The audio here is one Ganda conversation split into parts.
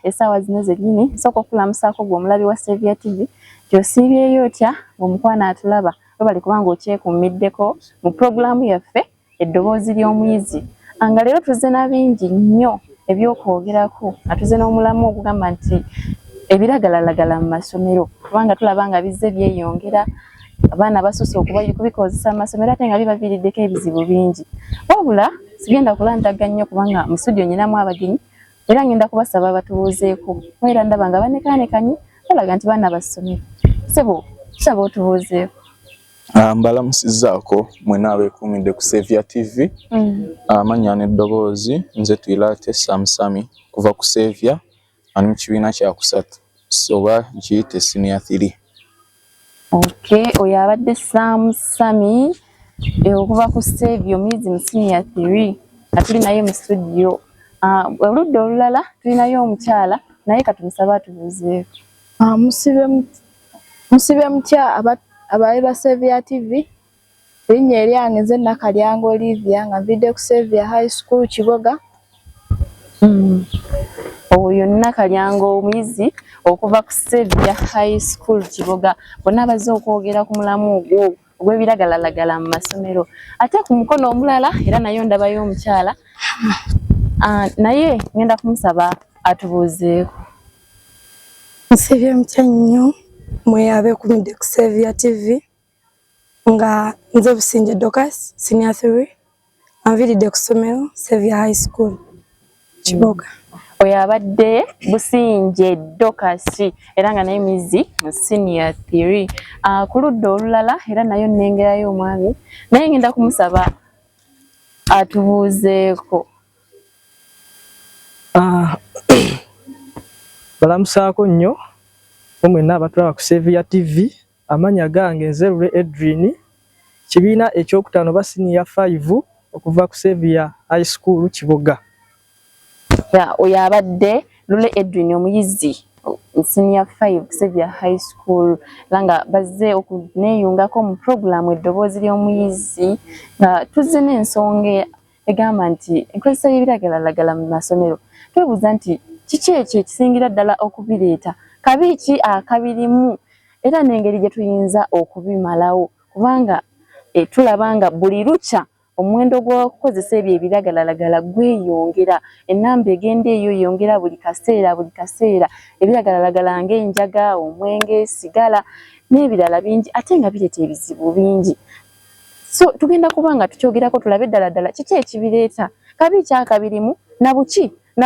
essaawa zino zennyini nsooka okulamusaako gwe omulabi wa Sevia TV gy'osiibyeyo otya ng'omukwana atulaba webali kubanga okyekuumiddeko mu pulogulaamu yaffe eddoboozi ly'omuyizi nga leero tuzze na bingi nnyo ebyokwogerako nga tuzze n'omulamu ogugamba nti ebiragalalagala mu masomero kubanga tulaba nga bizze byeyongera abaana basusse okubikozesa mu masomero ate nga bibaviiriddeko ebizibu bingi wabula sigenda kulandaga nnyo kubanga mu studio nyinamu abagenyi era ngenda kubasaba batubuuzeeko era ndaba nga banekaanekanye balaga nti baana basomero sebo tusaba otubuuzeeko. Mbalamusizzaako mwena abeekuumidde ku Sevia TV. Amannya n'eddoboozi nze Twilate Samusami kuva ku Sevia ani mu kibiina kya kusatu oba nkiyite senior 3. Okay, oyo abadde Samusami okuva ku Sevia omuyizi mu senior 3 nga tuli naye mu studio. Oludda olulala tulinayo omukyala naye katumusaba atubuuzeeko. Musibe mutya abayi ba Sevia TV. Erinnya eryange nze Nakalyango Olivia nga nvidde ku Sevia High School Kiboga. Oyo Nakalyango omuyizi okuva ku Sevia High School Kiboga bonna bazze okwogera ku mulamu ogwo ogw'ebiragalalagala mu masomero ate ku mukono omulala era nayo ndabayo omukyala naye ngenda kumusaba atubuuzeeko. Musibe mutya nnyo mwe abeekuumidde ku Sevia TV nga nze Businje Dorcas senior 3 anviridde ku ssomero Sevia High School Kiboga. Oyo abadde Businje Dorcas era nga naye muyizi mu senior 3 ku ludda olulala era nayo nnengerayo omwami naye ngenda kumusaba atubuuzeeko. Balamusaako nnyo mwenna abatulaba ku Sevia TV. Amannya gange Nzerule Edwin kibiina ekyokutaano ba senior 5 okuva ku Sevia High School Kiboga. Oyo abadde Lule Edwin omuyizi senior 5 ku Sevia High School nga bazze okuneeyungako mu pulogulaamu eddoboozi ly'omuyizi nga tuzze n'ensonga egamba nti enkozesa y'ebiragalalagala mu masomero twebuuza nti kiki ekyo ekisingira ddala okubireeta kabi ki akabirimu era n'engeri gye tuyinza okubimalawo kubanga tulaba nga buli lukya omuwendo gw'okukozesa ebyo ebiragalalagala gweyongera ennamba egenda eyo yongera buli kaseera ebiragalalagala ng'enjaga omwenge sigala n'ebirala bingi ate nga bireeta ebizibu bingi so tugenda kuba nga tukyogerako tulabe ddala kiki ekibireeta kabi kyakabirimu na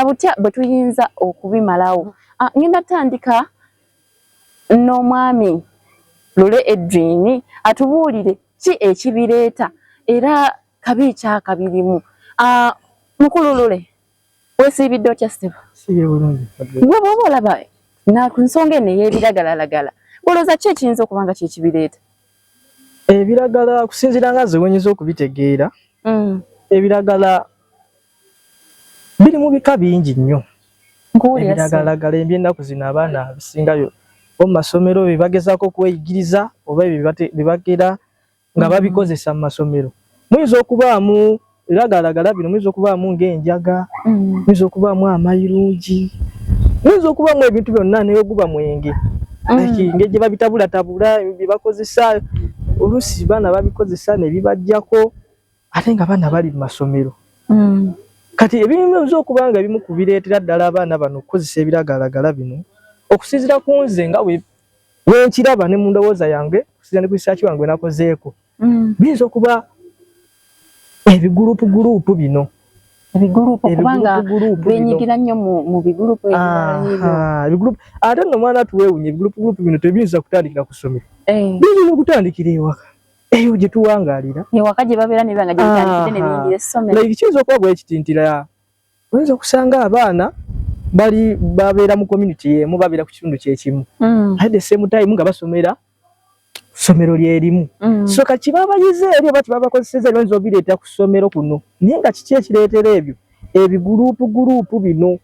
butya bwe tuyinza okubimalawo. Ngenda tandika n'omwami Lule Edwin atubuulire ki ekibireeta era kabi kyakabirimu. Mukulu Lule weesiibidde otya Steve? Siye bulungi. Gwe bw'oba olaba na ku nsonga eno ey'ebiragalalagala olowooza ki ekiyinza okuba nga kyekibireeta? Ebiragala kusinziira nga ze wenyinza okubitegeera ebiragala biri mu bika bingi nnyo. Ebiragalalagala eby'ennaku zino abaana bisingayo mu masomero bye bagezaako okweyigiriza oba bye bagera nga babikozesa mu masomero. Muyinza okubaamu ebiragalalagala bino muyinza okubaamu ng'enjaga, muyinza okubaamu amayirungi, muyinza okubaamu ebintu byonna naye oguba mwenge. Engeri gye babitabulatabula bye bakozesa oluusi baana babikozesa ne bibajjako ate nga baana bali mu masomero. Kati ebimu okuba nga ebimu ku bireetera ddala abaana bano okukozesa ebiragalalagala bino okusinziira ku nze nga wenkiraba ne mu ndowooza yange okusinziira ne ku risaaki wange nakozeeko biyinza okuba ebigurupu bino. Kubanga benyigira nnyo mu bigurupu ebigurupu ate nno mwana tuweewunya ebigurupu bino tebiyinza kutandikira ku ssomero biyinza okutandikira ewaka eyo gye tuwangaalira ewaka gye babeera ne banga gye bitandikidde ne biyingira essomero. Kiyinza okuba bwe kitintira oyinza okusanga abaana babeera mu community emu babeera ku kitundu kyekimu at the same time nga basomera ssomero lyerimu so kati babayize eri oba tibabakozeseza ebiyinza obireeta ku ssomero kuno naye nga kiki ekireetera ebyo ebigurupu bino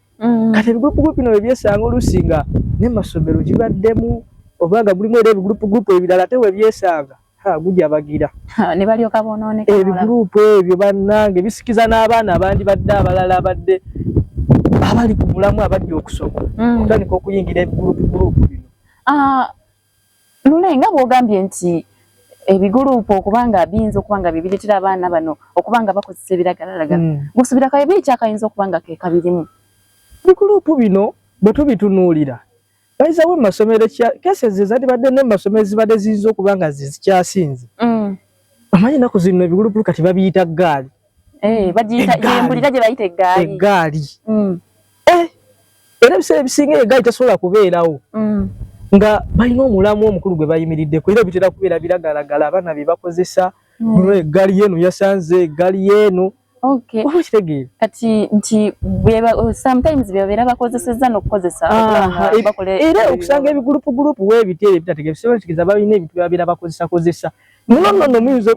kati ebigurupu bino webyesanga oluusi nga n'emasomero gibaddemu oba nga bulimu era ebigurupu ebirala ate webyesanga gujja bagira ne balyoka bonooneka ebigurupu ebyo bannange bisikiza n'abaana abandi badde abalala badde abali ku mulamu abadde okusoma kutandika okuyingira ebigurupu bino. Lulenga bw'ogambye nti ebigurupu okubanga biyinza okubanga bibiretera abaana bano okubanga bakozesa ebiragalalagala gusubira kabi kyakayinza okubanga ke kabirimu ebigurupu bino bwe tubitunuulira bayizawo mu masomero kese zibadde ne mu masomero zibadde ziyinza okubanga zikyasinze amanyi ennaku zino ebigurupu kati babiyita ggaali bagiyita gye bayita eggaali era ebiseera ebisinga eggaali tasobola kubeerawo nga balina omulamu omukulu gwe bayimiriddeko era bitera kubeera biragalagala abaana bye bakozesa eggaali yeeno yasanze eggaali yeeno oba kitegeera kati nti sometimes bebabeera bakozesezza n'okukozesa era okusanga ebigurupu weebiteera ebitategeeza balina ebintu byabeera bakozesa nono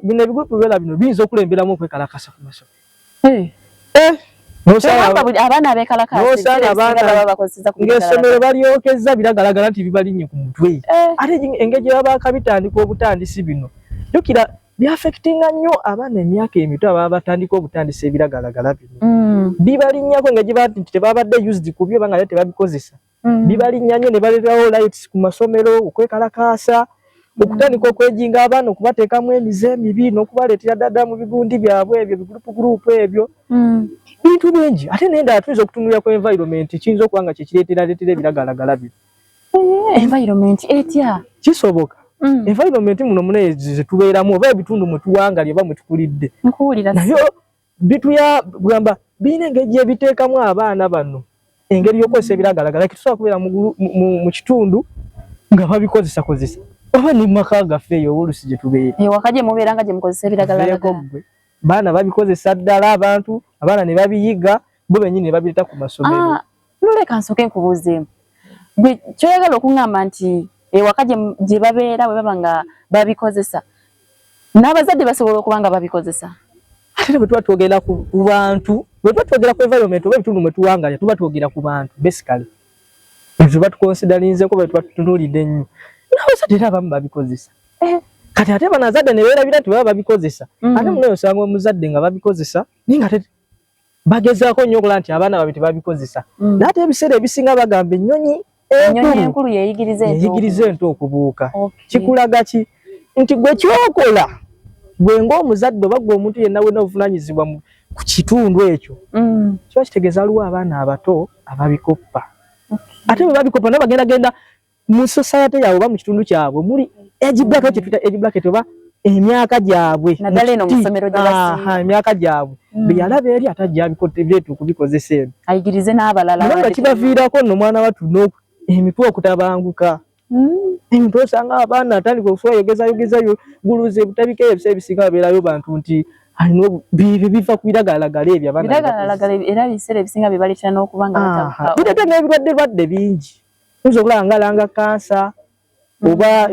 bino ebigurupu bibeera bino biyinza okulemberamu okwekalakasa ku masomero abaana abekalakasa ng'essomero balyokezza biragalagala nti bibalinnye ku mutwe ate engeri gye baba bakabitandika obutandisi bino jjukira byafekitinga nnyo abaana emyaka emito ababa batandika obutandisa ebiragalagala bino bibalinnyako engeri gye nti tebabadde used ku byo banga tebabikozesa bibalinnya nnyo ne baleetawo lights ku masomero okwekalakaasa okutandika okwejinga abaana okubateekamu emize emibi n'okubaleetera ddala mu bigundi byabwe ebyo bigurupu ebyo bintu bingi ate nenda tuyinza okutunulira ku environment kiyinza okuba nga kyekireetera ebiragalagala bino environment etya kisoboka environment muno munezi tubeeramu oba ebitundu mwe tuwangalye oba mwe tukulidde nayo bituyagamba birina engeri gyebiteekamu abaana bano engeri y'okozesa ebiragalagala kitusobola kubeera mu kitundu nga babikozesa oba ni maka gaffe eyo olusi gye tubeera ewaka gye mubeera nga gye mukozesa ebiragalagala baana babikozesa ddala abantu abaana ne babiyiga bo bennyini ne babireeta ku masomero noleka nsooke nkubuuzeemu gwe kyoyagala okuŋŋamba nti ewaka gye babeera bwe baba nga babikozesa n'abazadde basobola okuba nga babikozesa ate bwe tuba twogera ku bantu bwe tuba twogera ku environment oba ebitundu mwe tuwangalya tuba twogera ku bantu basically ebyo tuba tukonsidalinzeko bwe tuba tutunuulidde nnyo n'abazadde era abamu babikozesa kati ate banazadde ne beerabira nti baba babikozesa ate munaye osanga omuzadde nga babikozesa naye nga bagezaako nnyo okulaba nti abaana babe tebabikozesa naye ate ebiseera ebisinga bagamba ennyonyi enkulu yeeyigiriza ento okubuuka kikulaga ki nti gwe kyokola gwe ng'omuzadde oba gwe omuntu yenna wenna obuvunanyizibwa ku kitundu ekyo kiba kitegeeza waliwo abaana abato ababikoppa ate bwe babikoppa nabo bagendagenda mu society yaabwe oba mu kitundu kyabwe muli age bracket kyetuyita age bracket oba emyaka gyabwe naddala eno mu ssomero gye basiima emyaka gyabwe beyalaba eri atajja byetu okubikozesa eno ayigirize n'abalala nga kibaviirako nno mwana watuno emitwe okutabanguka emitwe osanga abaana atandika okusobola guluze butabika ebisa ebisinga babeerayo bantu nti biva ku biragalagala ebyo biragalagala era ebiseera ebisinga bibaleetera n'okuba nga batabuka bireeta n'ebirwadde bingi oyinza okulanga kansa oba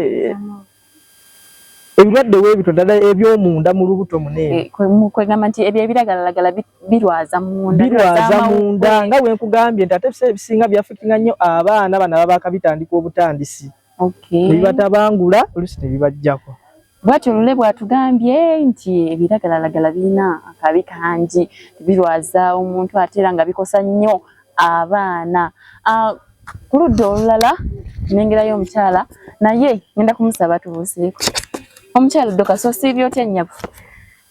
ebirwadde weebito ddala eby'omunda mu lubuto muneene kwegamba nti ebyo ebiragalagala birwaza munda nga bwe nkugambye nti ate ebiseera ebisinga byafikinga nnyo abaana bano ababa bakabitandika obutandisi ebibatabangula oluusi nebibajjako bwatyo Lule bwatugambye nti ebiragalalagala birina akabi kangi birwaza omuntu ate era nga bikosa nnyo abaana ku ludda olulala nengerayo omukyala naye ngenda kumusaba tubuuseeko omukyala Dorcas osiibye otya nnyabo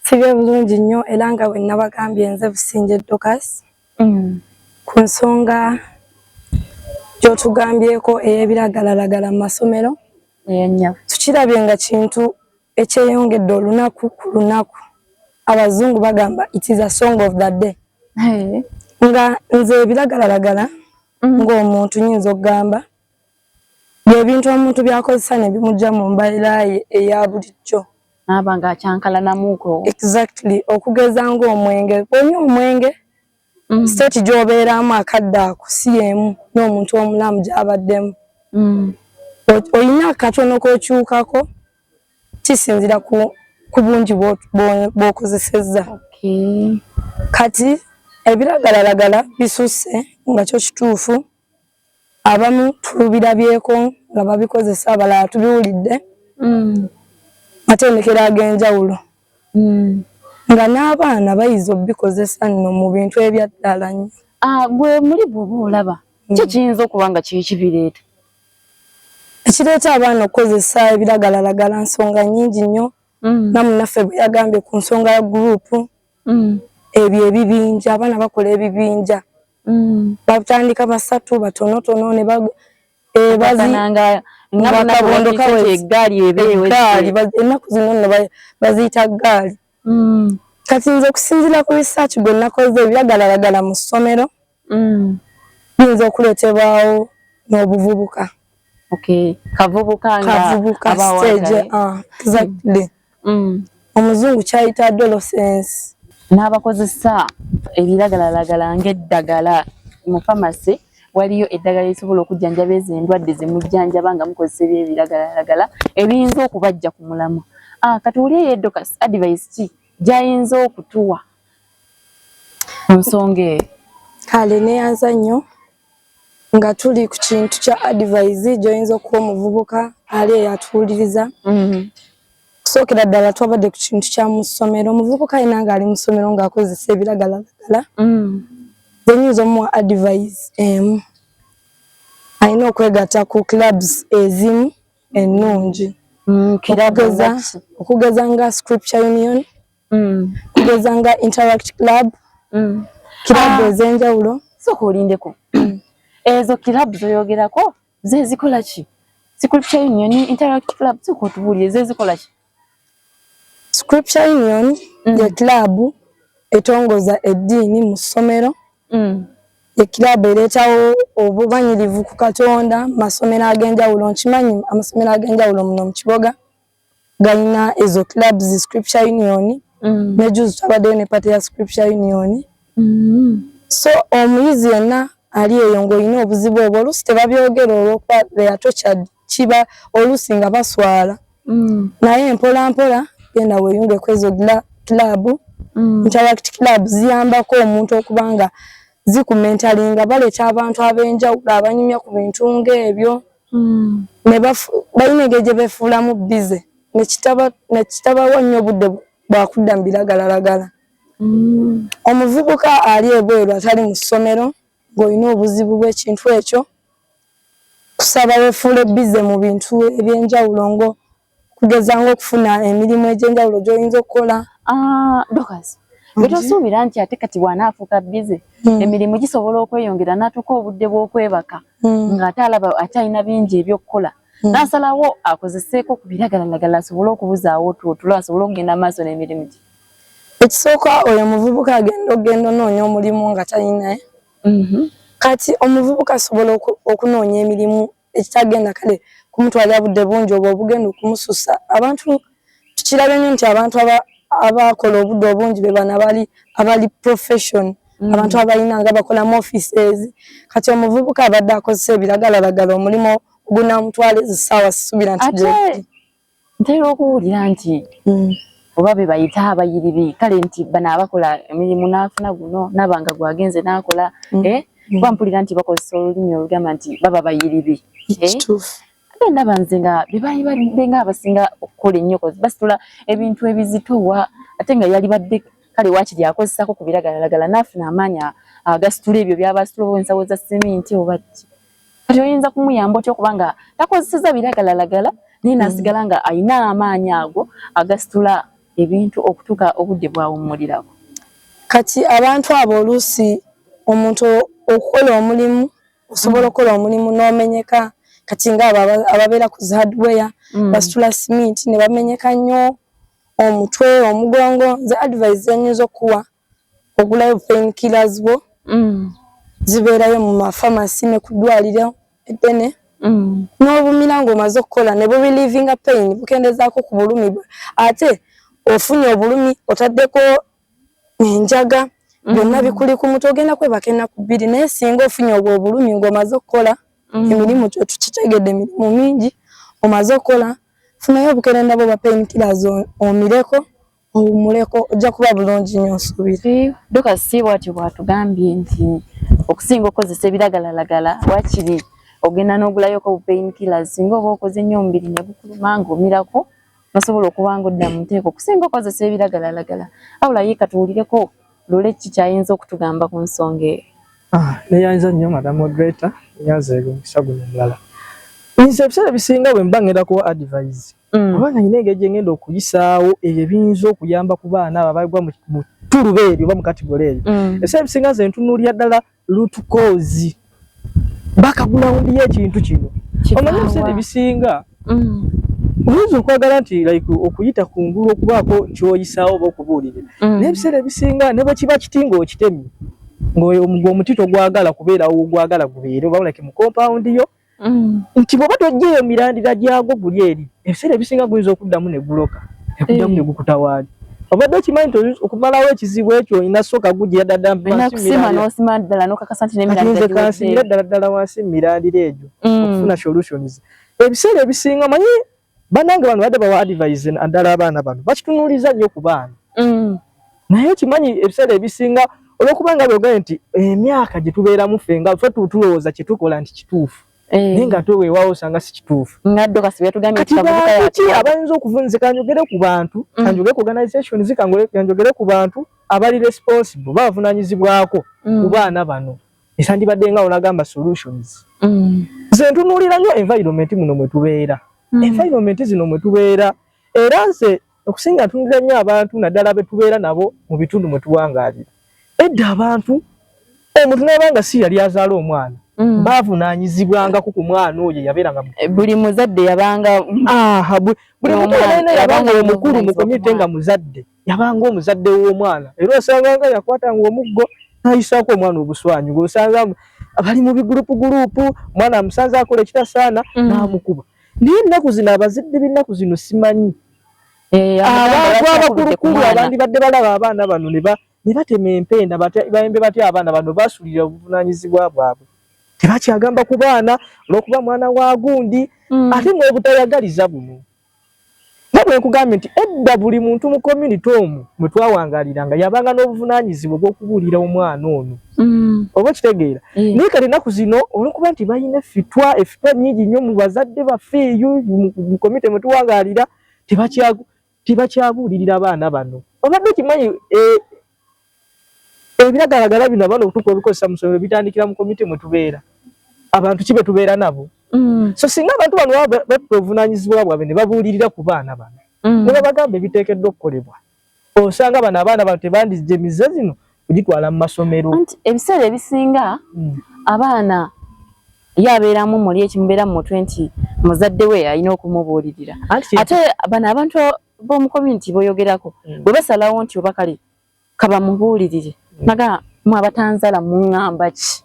siibye bulungi nnyo era nga bwe nabagambye nze Businje Dorcas ku nsonga gyotugambyeko ey'ebiragalalagala mu masomero tukirabye nga kintu ekyeyongedde olunaku ku lunaku abazungu bagamba it is a song of the day nga nze ebiragalalagala ng'omuntu nyinza okugamba byebintu omuntu byakozesa ne bimujja mu mbalira ye eya bulijjo aba nga akyankalanamuko exactly okugeza ng'omwenge onywa omwenge state gy'obeeramu akadde ako si y'emu n'omuntu omulamu gy'abaddemu olina akatono k'okyukako kisinzira ku bungi bw'okozesezza kati ebiragalalagala bisusse nga kyo kituufu abamu tulubirabyeko nga babikozesa abalala tubiwulidde matendekero ag'enjawulo nga n'abaana bayiza obikozesa nno mu bintu ebyaddala nnyo Gwe muri bwoba olaba kyo kiyinza okuba nga kibireeta. Ekireeta abaana okukozesa ebiragalalagala nsonga nnyingi nnyo. Namunaffe bwe yagambye ku nsonga ya gurupu. Ebyo ebibinja, abaana bakola ebibinja. Batandika basatu batonotono ne bazinanga ennaku zino baziyita gaali. Kati nze okusinziira ku research gwe nakoze ebiragalalagala mu ssomero biyinza okuleetebwawo n'obuvubuka. Kavubuka stage. Exactly. Omuzungu kyayita adolescence. N'abakozesa ebiragalalagala ng'eddagala mu pharmacy waliyo eddagala lisobola okujjanjaba ezo endwadde zimujjanjaba nga mukozesa ebiragalalagala ebiyinza okubajja ku mulamwa. Kati oli Dorcas advice ki gy'ayinza okutuwa mu nsonga eyo? Kale neeyanza nnyo nga tuli ku kintu kya advice gy'oyinza okuwa omuvubuka ali eyatuwuliriza. Kusookera ddala twabadde ku kintu kya mu ssomero. Omuvubuka alina ng'ali mu ssomero ng'akozesa ebiragalalagala. Nyinza omuwa advice emu. Alina okwegatta ku clubs ezimu ennungi. Okugeza nga Scripture Union, okugeza nga Interact Club, club ez'enjawulo. Sooka olindeko. Ezo club zoyogerako ze zikola ki? Scripture Union, Interact Club, sooka otubuulire ze zikola ki? Scripture Union ye club etongoza eddiini mu ssomero. Ye club ereetawo obumanyirivu ku Katonda masomero ag'enjawulo. Nkimanyi amasomero ag'enjawulo muno mu kibuga galina ezo clubs Scripture Union. Nejuzi twabaddeyo ne pate ya Scripture Union. So omuyizi yenna ali eyo ng'olina obuzibu obwo oluusi tebabyogera olw'okuba yatocha kiba oluusi nga baswala. Naye mpola mpola genda weeyunge ku ezo club. Interact Club ziyambako omuntu okuba nga zikumentalinga baleeta abantu ab'enjawulo abanyumya ku bintu ng'ebyo. Balina engeri gye beefuulamu bize nekitabawa nnyo obudde bwakudda mu biragalalagala. Omuvubuka ali ebweru atali mu ssomero ng'olina obuzibu bw'ekintu ekyo kusaba weefuule bize mu bintu eby'enjawulo kugeza ng'okufuna emirimu egy'enjawulo gy'oyinza okukola. Dorcas, betosuubira nti ate kati bw'anaafuuka bize emirimu gisobola okweyongera n'atuuka obudde bw'okwebaka ng'ate alaba akyalina bingi eby'okukola n'asalawo akozeseeko ku biragalalagala asobole okubuzaawo otulo asobole okugenda maaso n'emirimu gye. Ekisooka oyo omuvubuka agenda onoonya omulimu nga talinaye. Kati omuvubuka asobola okunoonya emirimu ekitagenda kale kumutwalira budde bungi oba obugenda okumususa. Abantu tukirabe nnyo nti abantu abakola obudde obungi be bano abali profession. Abantu abalina nga bakola mu offices. Kati omuvubuka abadde akozesa ebiragalalagala omulimu ogunaamutwala ezo ssaawa sisuubira nti ate ntera okuwulira nti oba be bayita abayiribi kale nti bano abakola emirimu n'afuna guno nabanga gwagenze n'akola kuba mpulira nti bakozesa olulimi olugamba nti baba bayiribi. Ate ndaba nze nga bebaali badde nga abasinga okukola ennyo basitula ebintu ebizitowa ate nga yali badde kale waakiri akozesako ku biragalalagala n'afuna amaanyi agasitula ebyo by'abasitula ensawo za siminti oba ki. Kati oyinza kumuyamba otya okuba nga takozeseza biragalalagala naye n'asigala nga ayina amaanyi ago agasitula ebintu okutuuka obudde bwawummulirako. Kati abantu abo oluusi omuntu okukola omulimu osobola okukola omulimu n'omenyeka. Kati ng'abo ababeera ku hardware basitula siminti ne bamenyeka nnyo omutwe omugongo. Nze advice zenyinza okuwa ogulayo pain killers bo zibeerayo mu mafamasi ne ku ddwaliro eddene n'obumira ng'omaze okukola ne bubirilivinga pain bukendezaako ku bulumi bwe. Ate ofunye obulumi otaddeko enjaga byonna bikuli ku mutwe ogenda kwebaka ennaku bbiri. Naye singa ofunye obwo obulumi ng'omaze okukola emirimu gyo tukitegedde emirimu mingi omaze okukola funayo obukerenda bwo bwa pain killers omireko owummuleko ojja kuba bulungi nnyo nsuubira. Dorcas si bw'atyo bw'atugambye nti okusinga okozesa ebiragalalagala waakiri ogenda n'ogulayoko bu pain killers singa oba okoze nnyo omubiri ne gukuluma ng'omirako nosobola okuba ng'odda mu nteeko okusinga okozesa ebiragalalagala. Wabula ye katuwulireko lole ki kyayinza okutugamba ku nsonga eyo. neyanza nnyo Madam Moderator, nyanza ekisago mulala. Nze ebiseera bisinga bwe mba ngenda kuwa advice. Abaana nyina engeri ngenda okuyisaawo ebiyinza okuyamba ku baana abo abagwa mu ttuluba eryo oba mu kategole eyo. Ebiseera bisinga nze ntunuulira ddala root cause. Background y'ekintu kino. Omanyi ebiseera bisinga oyinza okwagala nti like okuyita ku ngulu okubaako ky'oyisaawo oba okubuulirira. Naye ebiseera bisinga ne bwe kiba kiti ng'okitemye ng'omuti togwagala kubeerawo ogwagala gubeere oba like mu compound yo nti bw'oba tojjeeyo mirandira gyagwo guli eri ebiseera ebisinga guyinza okuddamu ne guloka ekuddamu ne gukutawaali. Obadde okimanyi nti okumalawo ekizibu ekyo olina sooka gujja ddala ddala wansi mirandira egyo okufuna solutions. Ebiseera ebisinga manyi bannange bano badde bawa advice naddala abaana bano bakitunuuliza nnyo ku baana. Naye okimanyi ebiseera ebisinga olw'okubanga beogere nti emyaka gye tubeeramu ffe nga ffe tulowooza kye tukola nti kituufu. Naye nga weewaawo osanga si kituufu. Kati baaki abayinza okuvunza kanjogere ku bantu, kanjogere ku organizations, kanjogere ku bantu abali responsible bavunaanyizibwako ku baana bano. Esandibadde nga olagamba solutions. Nze ntunuulira nnyo environment muno mwe tubeera. Environment zino mwe tubeera era nze okusinga ntunuulira nnyo abantu naddala be tubeera nabo mu bitundu mwe tuwangaalira. Edda abantu omuntu n'abanga si yali azaala omwana bavunaanyizibwangako ku mwana oyo yabeeranga buli muzadde yabanga buli muntu yenna yabanga omukulu mu komite nga muzadde yabanga omuzadde w'omwana era osanganga yakwatanga omuggo n'ayisaako omwana obuswanyu ng'osanga abali mu bigurupu mwana amusanze akola ekitasaana n'amukuba. Naye ennaku zino abazadde b'ennaku zino simanyi abantu abakulukulu abandi badde balaba abaana bano ne batema empenda bayembe batya abaana bano basulira obuvunaanyizibwa bwabwe. Tebakyagamba ku baana olw'okuba mwana wa gundi ate n'obutayagaliza buno. Nabwe nkugambye nti edda buli muntu mu community omwo mwe twawangaaliranga yabanga n'obuvunaanyizibwa bw'okubuulira omwana ono. Oba okitegeera. Naye kati ennaku zino olw'okuba nti balina effitwa nnyingi nnyo mu bazadde baffe eyo mu community mwe tuwangaalira tebakyabuulirira abaana bano. Obadde okimanyi ebiragalagala bino abaana okutuuka obikozesa mu ssomero bitandikira mu komite mwe tubeera. Abantu ki be tubeera nabo? So singa abantu bano bafite obuvunaanyizibwa bwabwe ne babuulirira ku baana bano ne babagamba ebiteekeddwa okukolebwa, osanga bano abaana bano tebandizze emize zino kugitwala mu masomero. Ebiseera ebisinga abaana yabeeramu muli ekimubeera mu mutwe nti muzadde we alina okumubuulirira. Ate bano abantu b'omu community boyogerako bwe basalawo nti oba kale kabamubuulirire naga mwabatanzala muŋŋamba ki?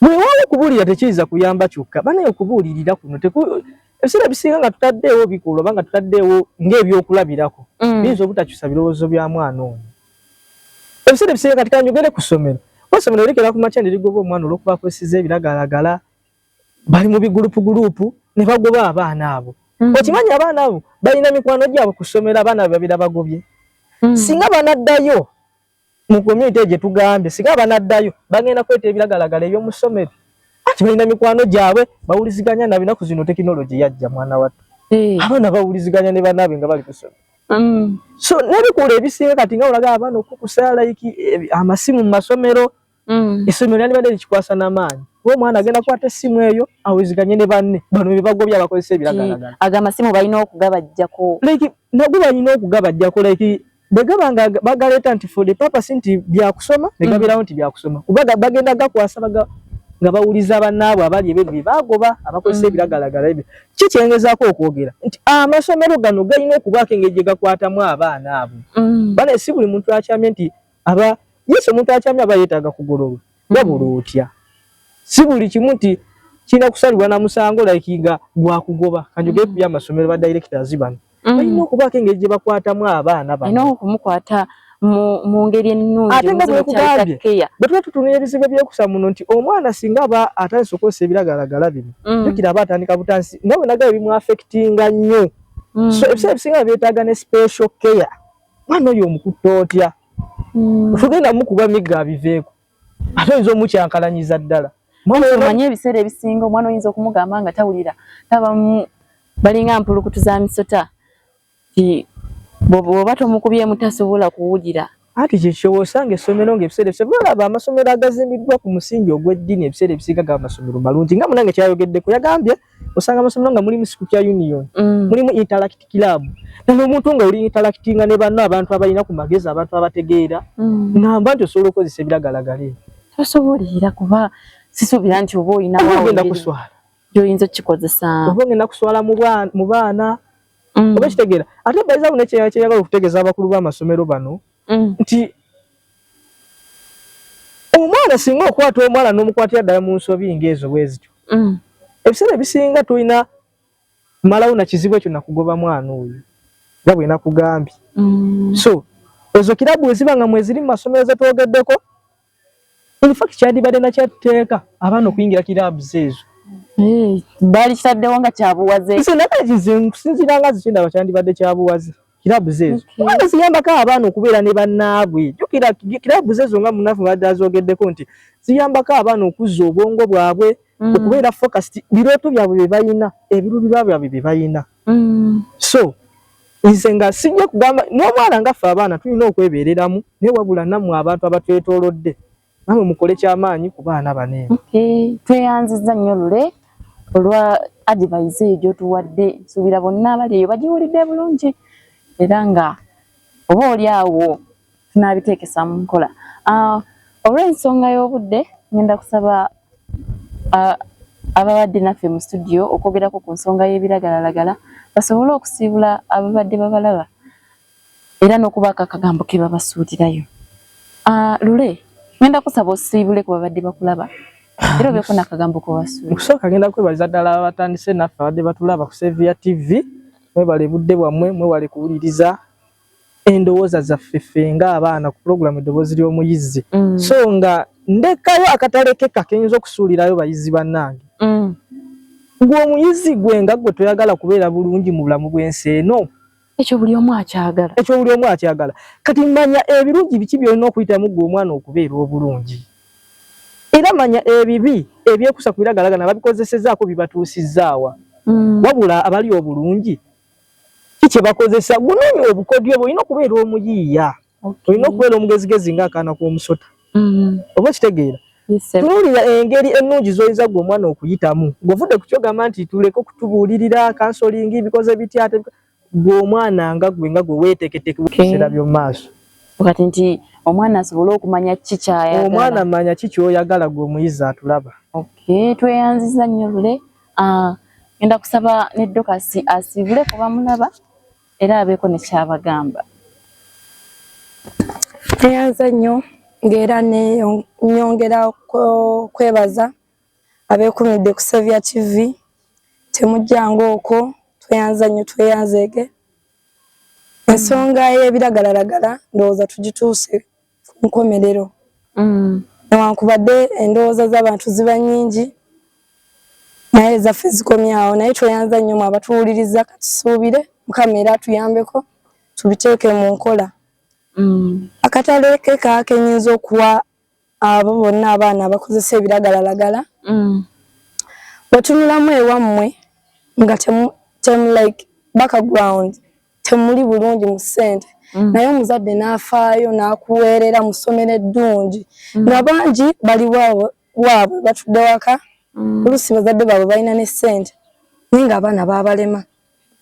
Bwewaawo okubuulira tekiyinza kuyamba kyokka banaye okubuulirira kuno ebiseera bisinga nga tutaddeewo bikulu oba nga tutaddeewo ng'ebyokulabirako biyinza obutakyusa birowoozo bya mwana ono. Ebiseera bisinga kati kanjogere ku ssomero. Essomero likera ku makya ne ligoba omwana olw'okuba akozesezza ebiragalagala bali mu bigurupu ne bagoba abaana abo. Okimanyi abaana abo balina mikwano gyabwe ku ssomero abaana babira bagobye. Singa banaddayo mu community gye tugambye singa banaddayo bagenda kweta ebiragalagala eby'omu ssomero ati balina mikwano gyabwe bawuliziganya na binaku zino tekinologi yajja mwana wattu. Abaana bawuliziganya ne banaabe nga bali ku ssomero. So n'ebikulu ebisinga kati nga olaga abaana okukusa like amasimu mu masomero essomero lyandibadde likikwasa n'amaanyi kuba omwana agenda kwata essimu eyo awuliziganye ne banne bano be bagobye abakozesa ebiragalagala. Ag'amasimu balina okugabajjako like nagwe balina okugabajjako like begabanga bagaleeta nti for the purpose nti byakusoma ne gabeerawo nti byakusoma kuba bagenda gakwasa nga bawuliza bannaabwe abali ebintu bye bagoba abakozesa ebiragalagala ebyo. Ki kyengezaako okwogera nti amasomero gano galina okubaako engeri gye gakwatamu abaana abo. Bane si buli muntu akyamye nti yesu omuntu akyamye aba yeetaaga kugololwa wabula otya. Si buli kimu nti kirina kusalibwa na musango like nga gwakugoba. Kanjogere ku by'amasomero ba directors bano balina okubaako engeri gye bakwatamu abaana bano. Balina okumukwata mu ngeri ennungi. Ate nga bwe kugambye bwe tuba tutunula ebizibu ebyekusa muno nti omwana singa aba atandise okukozesa ebiragalagala bino jjukira aba atandika butansi nawe nagayo bimuafectinga nnyo. So ebiseera ebisinga byetaaga ne special care. Mwana oyo omukutte otya? Tugenda mukuba migga abiveeko ate oyinza omukyankalanyiza ddala. Omanyi ebiseera ebisinga omwana oyinza okumugamba nga tawulira balinga mpulukutu za misota bw'oba tomukubyemu tasobola kuwulira ati kyekyo osanga essomero ng'ebiseera balaba amasomero agazimbiddwa ku musingi ogw'eddiini ebiseera ebisinga ga amasomero malungi nga munange kyayogeddeko yagambye osanga amasomero nga mulimu Scripture Union mulimu Interact Club naye omuntu nga oli interactinga ne banno abantu abalina ku magezi abantu abategeera ngamba nti osobola okukozesa ebiragalagala tosobolera kuba sisuubira nti oba olina ogenda kuswala gy'oyinza okkikozesa oba ogenda kuswala mu baana oba kitegeera ate bayiza bune kyeyagala okutegeeza abakulu b'amasomero bano nti omwana singa okwata omwana n'omukwatira ddala mu nsobi ng'ezo bwezityo ebiseera ebisinga tulina malawo na kizibu ekyo nakugoba mwana oyo nga bwe nakugambye so ezo kirabu eziba nga mweziri mu masomero ze twogeddeko in fact kyandibadde nakyateeka abaana okuyingira kirabu ezo baali kitaddewo nga kyabuwaze nze nakakize nkusinziira nga zikindaba kyandibadde kyabuwaze kirabu ezo kubanga ziyambako abaana okubeera ne bannaabwe jjukira kirabu ezo nga munafu badde azogeddeko nti ziyambako abaana okuzza obwongo bwabwe okubeera focused birooto byabwe bye balina ebiruubirwa byabwe bye balina so nze nga sijja kugamba n'omwana nga ffe abaana tulina okwebeereramu naye wabula nammwe abantu abatwetoolodde namwe mukole kyamaanyi ku baana baneeno tweyanziza nnyo Lule olwa advice eyo gy'otuwadde nsuubira bonna abali eyo bagiwulidde bulungi era nga oba oli awo tunaabiteekesa mu nkola olw'ensonga y'obudde ngenda kusaba ababadde naffe mu studio okwogerako ku nsonga y'ebiragalalagala basobole okusiibula ababadde babalaba era n'okubaako akagambo ke babasuulirayo. Lule ngenda kusaba osiibule ku babadde bakulaba era obeeko n'akagambo kobasuulira. Okusooka ngenda kwebaliza ddala abatandise naffe abadde batulaba ku Xavier TV mwebale budde bwammwe mwebale kuwuliriza endowooza zaffe ffe ng'abaana ku pulogulaamu eddoboozi ly'omuyizzi so nga ndekayo akatalekeka kenyinza okusuulirayo bayizi bannange gwe omuyizzi gwe nga gwe toyagala kubeera bulungi mu bulamu bw'ensi eno ekyo buli omu akyagala kati manya ebirungi biki byolina okuyitamu gwe omwana okubeera obulungi era manya ebibi ebyekusa ku biragalagala babikozesezaako bibatuusizzaawa wabula abali obulungi kiki bakozesa gunoonye obukodyo bwe olina okubeera omuyiiya olina okubeera omugezigezi ng'akaana k'omusota oba kitegeera tunuulira engeri ennungi z'oyinza gwe omwana okuyitamu ng'ovudde ku kyogamba nti tuleke okutubuulirira kansolingi bikoze bitya ate gwe omwana nga gwe weeteeketeeke biseera by'omu maaso kati nti omwana asobole okumanya ki ky'ayagala omwana manya ki ky'oyagala gwe omuyizi atulaba tweyanziza nnyo Lule ngenda kusaba ne Dokasi asiibule ku bamulaba era abeeko ne kyabagamba. Tweyanza nnyo ng'era nyongera kwebaza abeekumidde ku Xavier TV temujjanga okwo tweyanza nnyo tweyanzeege ensonga y'ebiragalalagala ndowooza tugituuse ku nkomerero newankubadde endowooza z'abantu ziba nnyingi naye ezaffe zikomyawo naye tweyanza nnyo abatuwuliriza katusuubire Mukama era atuyambeko tubiteeke mu nkola akatalekeka kenyinza okuwa abo bonna abaana abakozesa ebiragalalagala bwetunulamu ewammwe nga temu like background temuli bulungi mu ssente naye omuzadde n'afaayo n'akuweerera mu ssomero eddungi nga bangi bali waabwe batudde waka oluusi bazadde baabwe balina ne ssente naye ng'abaana baabalema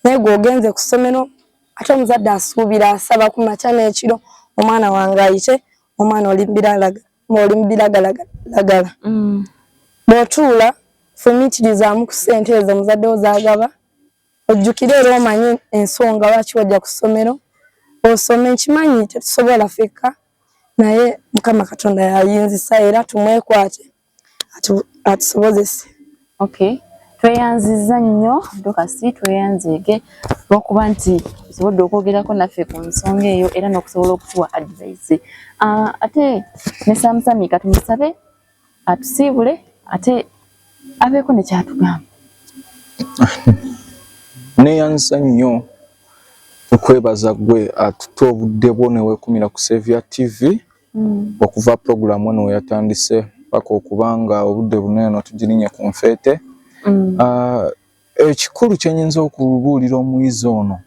naye gweogenze ku ssomero ate omuzadde asuubira asaba ku makya n'ekiro omwana wange ayite omwana oli mu biragalalagala bw'otuula fumiitirizaamu ku ssente ezo omuzadde wo zaagaba ojjukire era omanyi ensonga lwaki wajja ku ssomero osome nkimanyi tetusobola ffekka naye Mukama Katonda yayinzisa era tumwekwate atusobozese. Tweyanziza nnyo Dokasi tweyanzeege lw'okuba nti tusobodde okwogerako naffe ku nsonga eyo era n'okusobola okutuwa advice ate ne Samusami katumusabe atusiibule ate abeeko ne kyatugamba. Neeyanziza nnyo okwebaza gwe atuta obudde bwo ne weekumira ku Xavier TV okuva pulogulaamu eno weyatandise paka okubanga obudde buneeno tugirinye ku nfeete. Ekikulu kyenyinza okubuulira omuyizi ono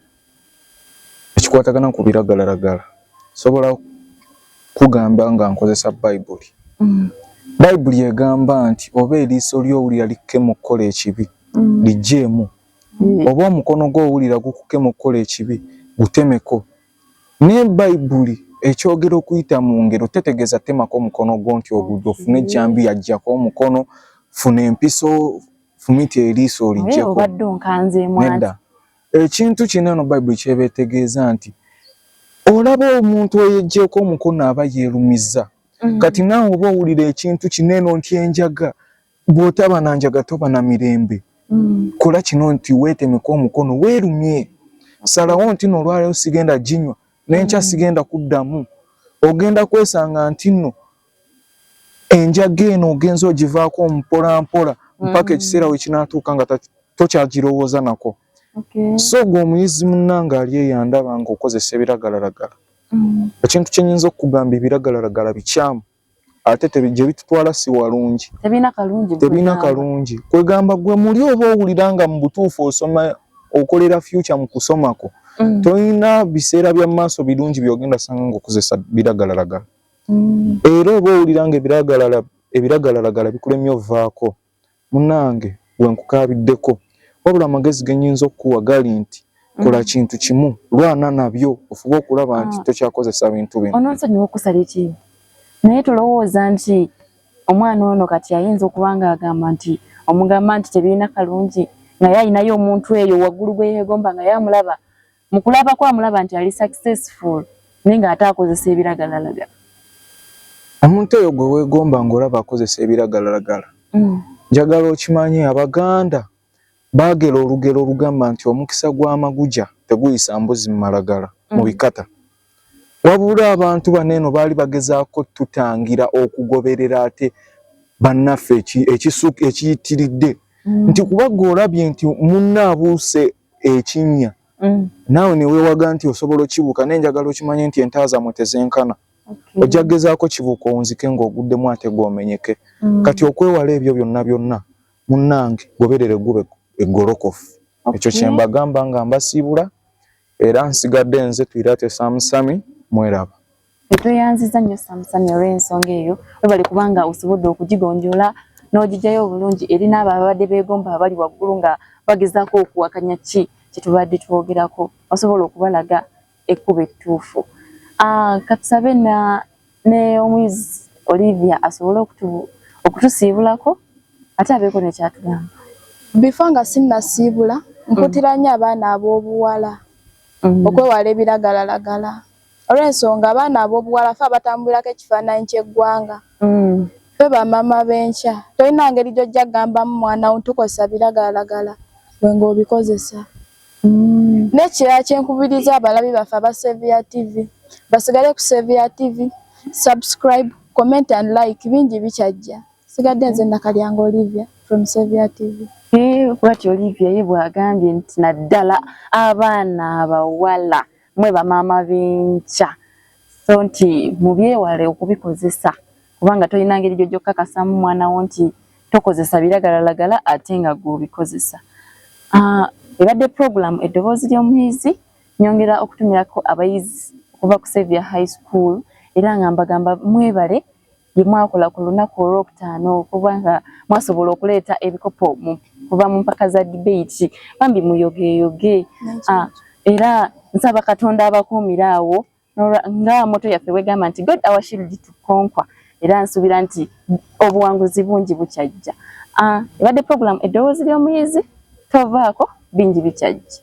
ekikwatagana ku biragalalagala sobola kugamba nga nkozesa Bible. Bible egamba nti oba eriiso ly'owulira likkemu okukola ekibi lijjeemu, oba omukono gw'owulira gukukkemu okukola ekibi gutemeko. Ne Bible ekyogera okuyita mu ngero tetegeeza temako omukono gwo nti ogudde ofune ejjambi yajjako omukono, funa empiso, fumita eriiso olijjeko. Nedda. Ekintu kino eno Bible kyebeetegeeza nti olaba omuntu eyejjeeko omukono aba yeerumiza. Kati naawe oba owulira ekintu kino eno nti enjaga, bw'otaba na njaga toba na mirembe. Kola kino nti weetemeko omukono weerumye. Salawo nti no olwaleero sigenda ginywa, n'enkya sigenda kuddamu. Ogenda kwesanga nti nno enjaga eno ogenza ogivaako mpolampola mpaka ekiseera we kinaatuuka nga tokyagirowooza nako. So gwe omuyizi munnange ali eyo andaba ng'okozesa ebiragalalagala. Ekintu kye nnyinza okugamba ebiragalalagala bikyamu ate gye bitutwala si walungi. Tebina kalungi. Kwegamba gwe muli oba owulira nga mu butuufu osoma okolera future mu kusomako. Toyina biseera bya maaso birungi by'ogenda sanga ng'okozesa biragalalagala. Era oba owulira nga ebiragalalagala bikulemye ovaako, munnange gwe nkukaabiddeko. Wabula amagezi ge nnyinza okukuwa gali nti kola kintu kimu, lwana nabyo ofube okulaba nti tokyakozesa bintu bino. Onoonsonyiwa okusala ekibi. Naye tulowooza nti omwana ono kati ayinza okuba ng'agamba nti omugamba nti tebirina kalungi nga ye ayinayo omuntu eyo waggulu gwe yeegomba nga yamulaba. Mu kulaba kwamulaba nti ali successful naye ng'ate akozesa ebiragalalagala. Omuntu oyo gwe weegomba ng'olaba akozesa ebiragalalagala. Njagala okimanye Abaganda baagera olugero olugamba nti omukisa gw'amaguja teguyisa mbuzi mu malagala mu bikata. Wabula abantu bano eno baali bagezaako tutangira okugoberera ate bannaffe ekiyitiridde nti kuba olabye nti munna abuuse ekinnya naawe ne weewaga nti osobola okibuuka naye njagala okimanye nti entaazamwe tezenkana. Ojja kugezaako kibuuka onzike ng'oguddemu ate gw'omenyeke. Kati okwewala ebyo byonna munnange goberere gube eggolokofu. Ekyo kye mbagamba nga mbasiibula era nsigadde nze Twirate Samusami mweraba. Tweyanziza nnyo Samusami olw'ensonga eyo webali kubanga osobodde okugigonjoola n'ogijjayo obulungi eri n'abo ababadde beegomba abali waggulu nga bagezaako okuwakanya ki kye tubadde twogerako, osobola okubalaga ekkubo ettuufu. Katusabe ne omuyizi Olivia asobole okutusiibulako ate abeeko ne kyatugamba. Before nga sinnasiibula mputira nnyo abaana ab'obuwala okwewala ebiragalalagala. Olw'ensonga abaana ab'obuwala fe abatambulirako ekifaananyi ky'eggwanga. Fe bamaama b'enkya. Tolina ngeri gy'ojja kugambamu mwana wo tukozesa biragalalagala gwe ng'obikozesa. N'ekirala kye nkubiriza abalabi baffe aba Sevilla TV basigale ku Sevilla TV, subscribe, comment and like bingi bikyajja. Sigadde nze Nakalyango Olivia from Sevilla TV. Bwati Olivia ye bw'agambye nti naddala abaana abawala mwe bamaama b'enkya so nti mubyewale okubikozesa kubanga tolina ngeri gy'ojja okukakasamu mwana wo nti tokozesa biragalalagala ate nga gw'obikozesa. Ebadde program eddoboozi ly'omuyizi nyongera okutumirako abayizi okuva ku Sevilla High School era nga mbagamba mwebale gye mwakola ku lunaku olwokutaano okuba nga mwasobola okuleeta ebikopo kuva mu mpaka za debate bambi muyogeeyoge. Era nsaba Katonda abakuumira awo nga moto yaffe wegamba nti God our shield to conquer era nsuubira nti obuwanguzi bungi bukyajja. Ebadde program eddoboozi ly'omuyizi tovaako bingi bikyajja.